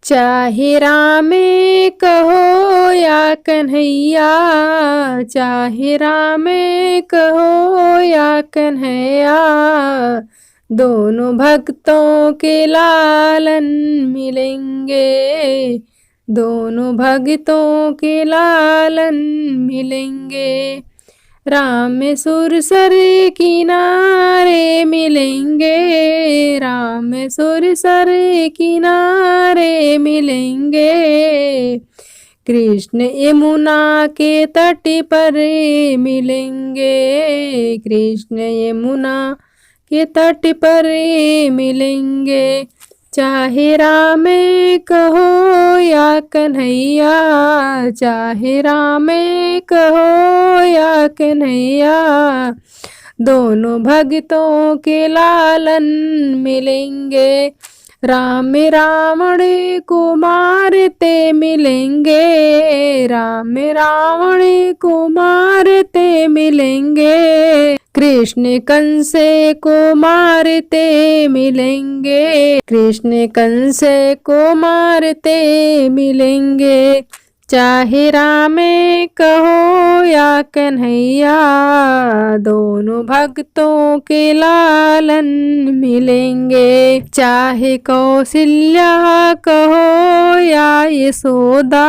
चाहे राम कहो या कन्हैया, चाहे राम कहो या कन्हैया, दोनों भक्तों के लालन मिलेंगे, दोनों भक्तों के लालन मिलेंगे। राम सुरसर किनारे मिलेंगे, राम सुरसर किनारे मिलेंगे, कृष्ण यमुना के तट पर मिलेंगे, कृष्ण यमुना के तट पर मिलेंगे। चाहे राम कहो या कन्हैया, चाहे राम कहो या कन्हैया, दोनों भक्तों के लालन मिलेंगे। राम रावण को मारते मिलेंगे, राम रावण को मारते मिलेंगे, कृष्ण कंस को मारते मिलेंगे, कृष्ण कंस को मारते मिलेंगे। चाहे राम कहो या कन्हैया, दोनों भक्तों के लालन मिलेंगे। चाहे कौशल्या कहो या यशोदा,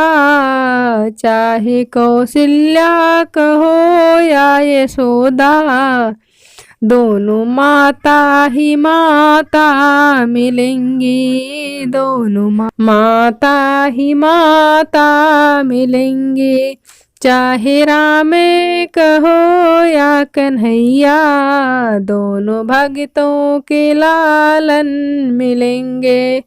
चाहे कौशल्या कहो या यशोदा, दोनों माता ही माता मिलेंगी, दोनों माता ही माता मिलेंगे। चाहे राम कहो या कन्हैया, दोनों भक्तों के लालन मिलेंगे।